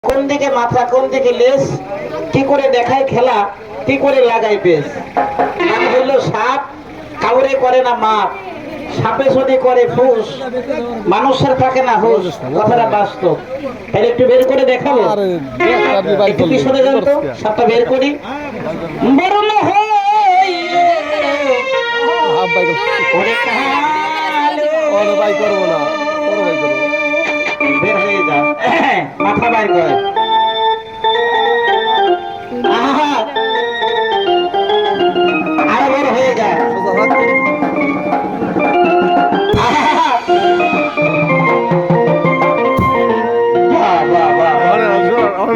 কোন দিকে মাথা কোন দিকে লেজ কি করে দেখায় খেলা কি করে লাগাই পেস। নাম হলো সাপ, কাউরে করে না মাপ, সাপে যদি করে ফুস মানুষের থাকে না হুশ। কথাটা বাস্তব। তাহলে একটু বের করে দেখাবো, একটু পিছনে যান তো, সাপটা বের করি। বরণ হইলে ওরে কালো করবো না, বের হয়ে যা, মাথা বাইর করে। আরো বড় হয়ে যায়।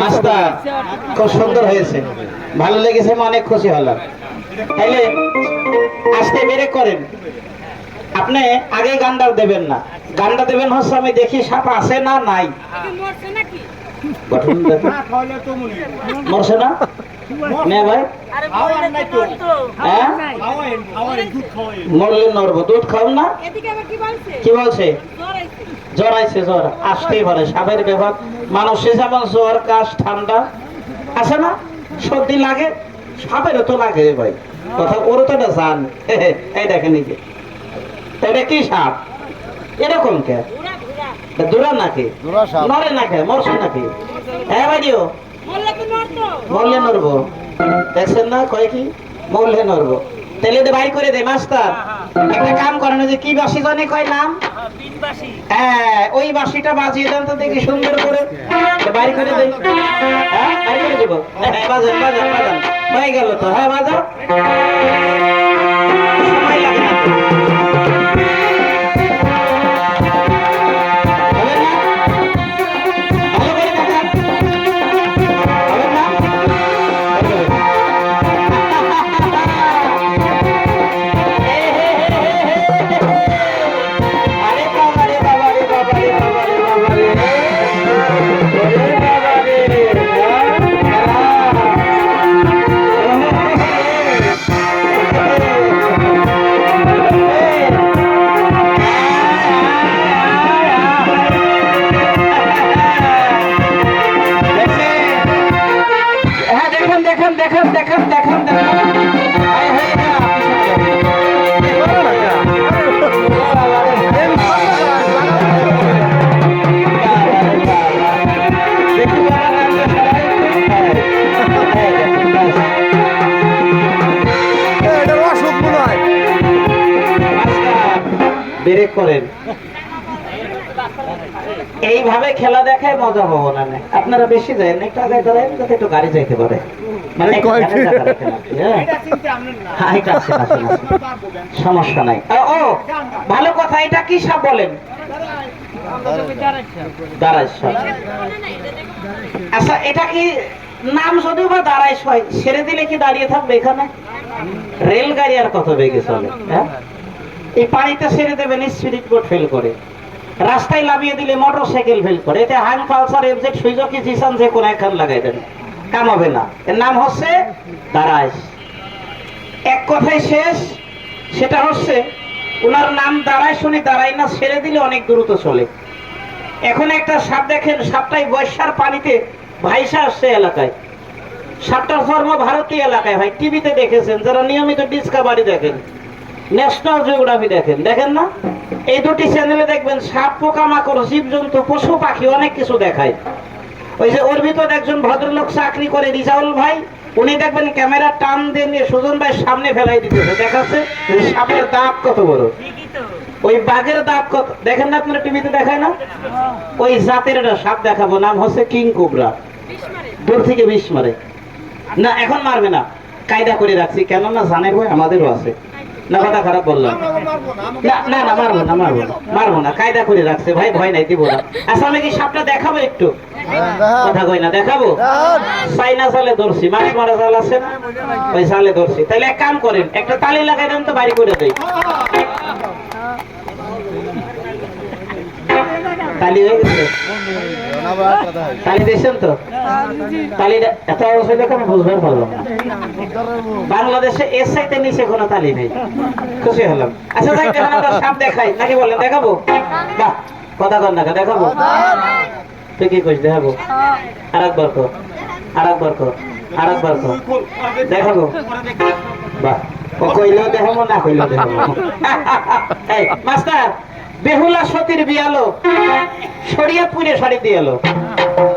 মাস্টার খুব সুন্দর হয়েছে, ভালো লেগেছে, অনেক খুশি হলাম। তাইলে আসতে বেরে করেন। আপনি আগে গানটা দেবেন না, গানটা দেবেন হচ্ছে আমি দেখি সাপ আছে না নাই। মরছে না নে ভাই, মরলে নড়বো। দুধ খাও না, কি বলছে? জ্বর আইছে, জ্বর আসতেই পারে, সাপের ব্যাপার। মানুষের যেমন জ্বর কাশ ঠান্ডা আছে না, সর্দি লাগে, সাপেরও তো লাগে ভাই। কথা ওর তো এটা জান। এই দেখেন এটা কি সাপ এরকম কে? দূরা নাকি নড়ে না কে? মরছে নাকি? হ্যাঁ ভাইও মরলে নড়বো। দেখছেন না কয় কি মরলে নড়বো। তাহলে এটা বাইর করে দে মাস্টার। একটা কাম করেন, যে কি বাসি জানে কয় নাম? হ্যাঁ, ওই বাঁশিটা বাজিয়ে দেন তো দেখি সুন্দর করে। বাইর করে দেই, হ্যাঁ বাইর করে দেবো। বাজান বাজান বাজান, হয়ে গেল তো। হ্যাঁ বাজাও, সময় লাগে না তো। ব্রেক করেন। এইভাবে খেলা দেখায় মজা পাবো না। আপনারা বেশি যায় না, একটু আগে ধরেন যাতে একটু গাড়ি যাইতে পারে। মানে সমস্যা নাই। ও ভালো কথা, এটা কি সাপ বলেন? দাঁড়াইশ। আচ্ছা, এটা কি নাম যদিও বা দাঁড়াইশ হয়, ছেড়ে দিলে কি দাঁড়িয়ে থাকবে এখানে? রেলগাড়ি আর কত বেগে চলে? হ্যাঁ, এই পানিতে ছেড়ে দেবেন, স্পিরিট বোট ফেল করে। রাস্তায় নামিয়ে দিলে মোটর সাইকেল ফেল করে। এতে হান পালসার এফজেড সুইজকি জিসান যে কোনো একখান লাগাই দেন, কাম হবে না। এর নাম হচ্ছে দাঁড়াইশ। এক কথায় শেষ, সেটা হচ্ছে ওনার নাম দাঁড়ায় শুনে দাঁড়ায় না, ছেড়ে দিলে অনেক দ্রুত চলে। এখন একটা সাপ দেখেন, সাপটাই বর্ষার পানিতে ভাইসা আসছে এলাকায়। সাপটার জন্ম ভারতীয় এলাকায় ভাই, টিভিতে দেখেছেন যারা নিয়মিত ডিসকাভারি দেখেন, ন্যাশনাল জিওগ্রাফি দেখেন, দেখেন না? এই দুটি চ্যানেলে দেখবেন সাপ পোকামাকড় জীবজন্তু পশু পাখি অনেক কিছু দেখায়। ওই যে ওর ভিতর একজন ভদ্রলোক চাকরি করে, রিজাউল ভাই, উনি দেখবেন ক্যামেরা টান দিয়ে নিয়ে সুজন ভাই সামনে ফেলাই দিতেছে, দেখাচ্ছে সাপের দাঁত কত বড়, ওই বাঘের দাঁত কত। দেখেন না আপনারা টিভিতে দেখায় না? ওই জাতের একটা সাপ দেখাবো, নাম হচ্ছে কিং কোবরা। দূর থেকে বিষ মারে না, এখন মারবে না, কায়দা করে রাখছি, কেননা জানের ভয় আমাদেরও আছে। না কথা খারাপ বললাম? না না, মারবো না, মারবো না, মারবো না, কায়দা করে রাখছে ভাই, ভয় নাই, দিব না। আচ্ছা, আমি কি সাপটা দেখাবো একটু? কথা কই না, দেখাবো। চাইনা চালে ধরছি, মাছ মারা জাল আছে না, ওই চালে ধরছি। তাহলে এক কাম করেন, একটা তালি লাগাই দেন তো, বাড়ি করে দেই। তালি হয়ে গেছে? তালি দিয়েছেন তো? তালি এত অবশ্যই দেখে আমি বুঝবার পারলাম না। বাংলাদেশে এর চাইতে নিচে কোনো তালি নেই। খুশি হলাম। আচ্ছা যাই, আমরা সাপ দেখাই নাকি বলেন? দেখাবো? বাহ, কথা কর না, দেখাবো? তুই কি কইস? দেখাবো? আরেকবার কর, আরেকবার কর, আরেকবার কর। দেখাবো? বাহ, ও কইলেও দেখাবো, না কইলেও দেখাবো। এই মাস্টার, বেহুলা সতীর বিয়ালো শরিয়াতপুরে শাড়ি দিয়ে এলো,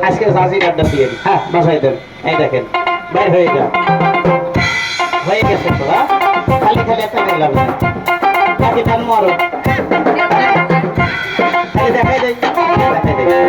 আজকে জাজির আড্ডা দিয়ে দিই। হ্যাঁ, বসাই দেন। এই দেখেন, বাইর হয়ে যা, হয়ে গেছে তো। হ্যাঁ, খালি খালি একটা দেখলাম না, বাকি টান মারো, খালি দেখাই দেয়, দেখাই দেয়।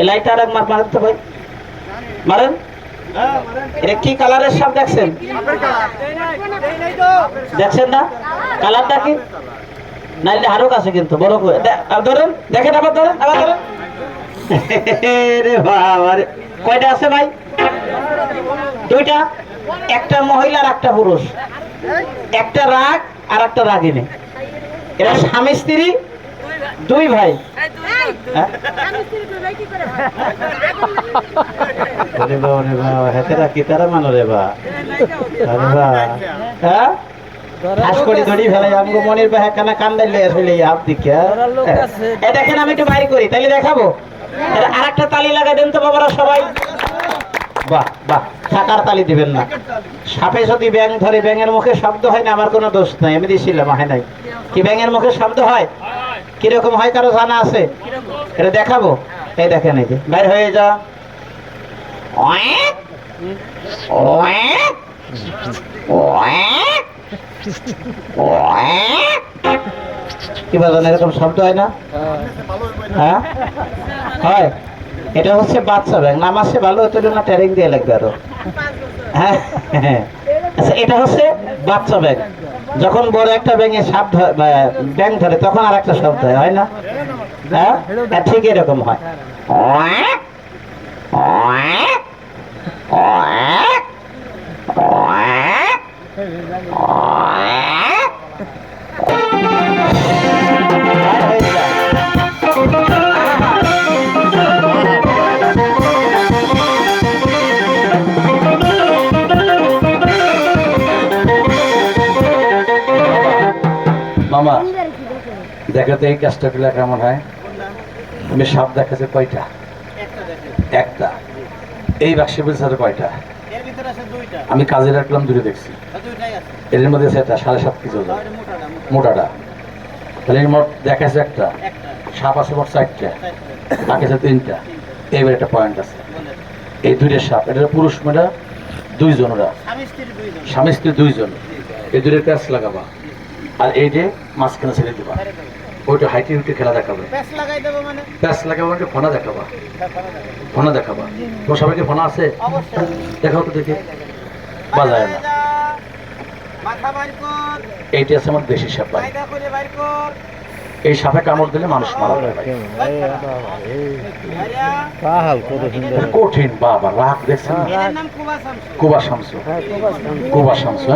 লাইটার এক মার মারেন তো ভাই, মারেন। এটা কি কালারের সাপ দেখছেন? দেখছেন না কালারটা কি? নাইলে হারুক আছে কিন্তু বড় করে ধরেন, দেখেন, আবার ধরেন, আবার ধরেন। রে বাবা, কয়টা আছে ভাই? দুইটা, একটা মহিলা আর একটা পুরুষ, একটা রাগ আর একটা রাগিনী। এরা স্বামী স্ত্রী দুই ভাই। দেখেন আমি একটু বাইরে করি, তাইলে দেখাবো। আর একটা তালি লাগাই দেন তো বাবারা সবাই। বাহ বাহ, টাকার তালি দিবেন না। সাপে যদি ব্যাঙ ধরে, ব্যাঙের মুখে শব্দ হয় না, আমার কোনো দোষ নাই, আমি দিছিলাম, হয় নাই কি? ব্যাঙের মুখে শব্দ হয়, কিরকম হয় কারো জানা আছে? এটা দেখাবো। এই দেখেন, এই যে বাইর হয়ে যা, কি বলেন, এরকম শব্দ হয় না? হ্যাঁ হয়। এটা হচ্ছে বাচ্চা ব্যাঙ, নাম আছে ভালো, হতো না ট্যারিং দিয়ে লাগবে আরো। হ্যাঁ হ্যাঁ, আচ্ছা, এটা হচ্ছে বাচ্চা ব্যাঙ। যখন বড় একটা ব্যাঙে সাপ ব্যাঙ ধরে, তখন আর একটা শব্দ হয় না? হ্যাঁ, ঠিক এরকম হয়। মামা দেখো তো এই কাজটা করলে কেমন হয়? তুমি সাপ দেখাচ্ছে কয়টা? একটা। এই বাক্সের ভিতরে কয়টা? আমি কাজে রাখলাম, দুটো দেখছি। এর মধ্যে আছে একটা 7.5 কেজি ওজন, মোটাটা। তাহলে এর মোট দেখাচ্ছে একটা, সাপ আছে মোট 4টা, বাকি 3টা। এইবার একটা পয়েন্ট আছে, এই দুইটা সাপ, এটা পুরুষ মেয়েরা 2 জন, ওরা স্বামী স্ত্রী 2 জন। এই দুটোর প্যাচ লাগাবা, আর এই যে মাঝখানে ছেড়ে দিবা, ওইটা হাইটে উঠে খেলা দেখাবে। প্যাচ লাগাবো মানে ফোনা দেখাবা, ফোনা দেখাবা। তোমার সবাইকে ফোনা আছে? দেখাও তো দেখে, বাজায় না। এইটা আছে আমার দেশি সাপ। এই সাপে কামড় দিলে মানুষ মারা যায়। কঠিন বাবা, রাগ দেখছেন? কুবা শামসু, কুবা শামসু।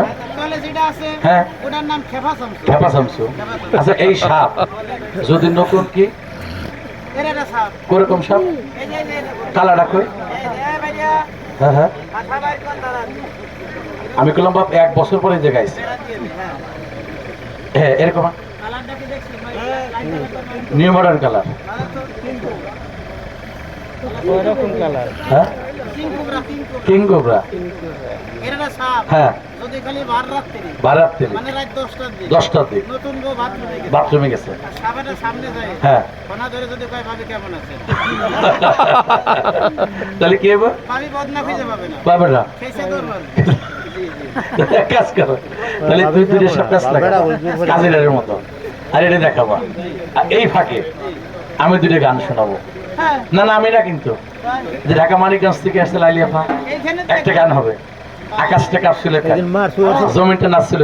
হ্যাঁ, খেপা শামসু। আচ্ছা, এই সাপ যদি নতুন, কি কোরকম সাপ? কালাটা কই? হ্যাঁ হ্যাঁ, আমি বললাম বাপ 1 বছর পরে যে গাইছে। হ্যাঁ, এরকম নিউ মডার্ন কালার। হ্যাঁ, কিং কোবরা। হ্যাঁ, বারাত্রি 10টার দিক বাথরুমে গেছে। হ্যাঁ, তাহলে কি হবে? পাবে না। এক কাজ করো, তাহলে তুই দুইটা সব কাজ লাগা কাজিরারের মতো, আর এটা দেখাবা। আর এই ফাঁকে আমি দুটো গান শোনাবো। না না, আমি না, কিন্তু যে ঢাকা মানিকগঞ্জ থেকে আসছে লাইলিয়াফা, একটা গান হবে। আকাশটা কাঁপছিল, জমিনটা নাচছিল।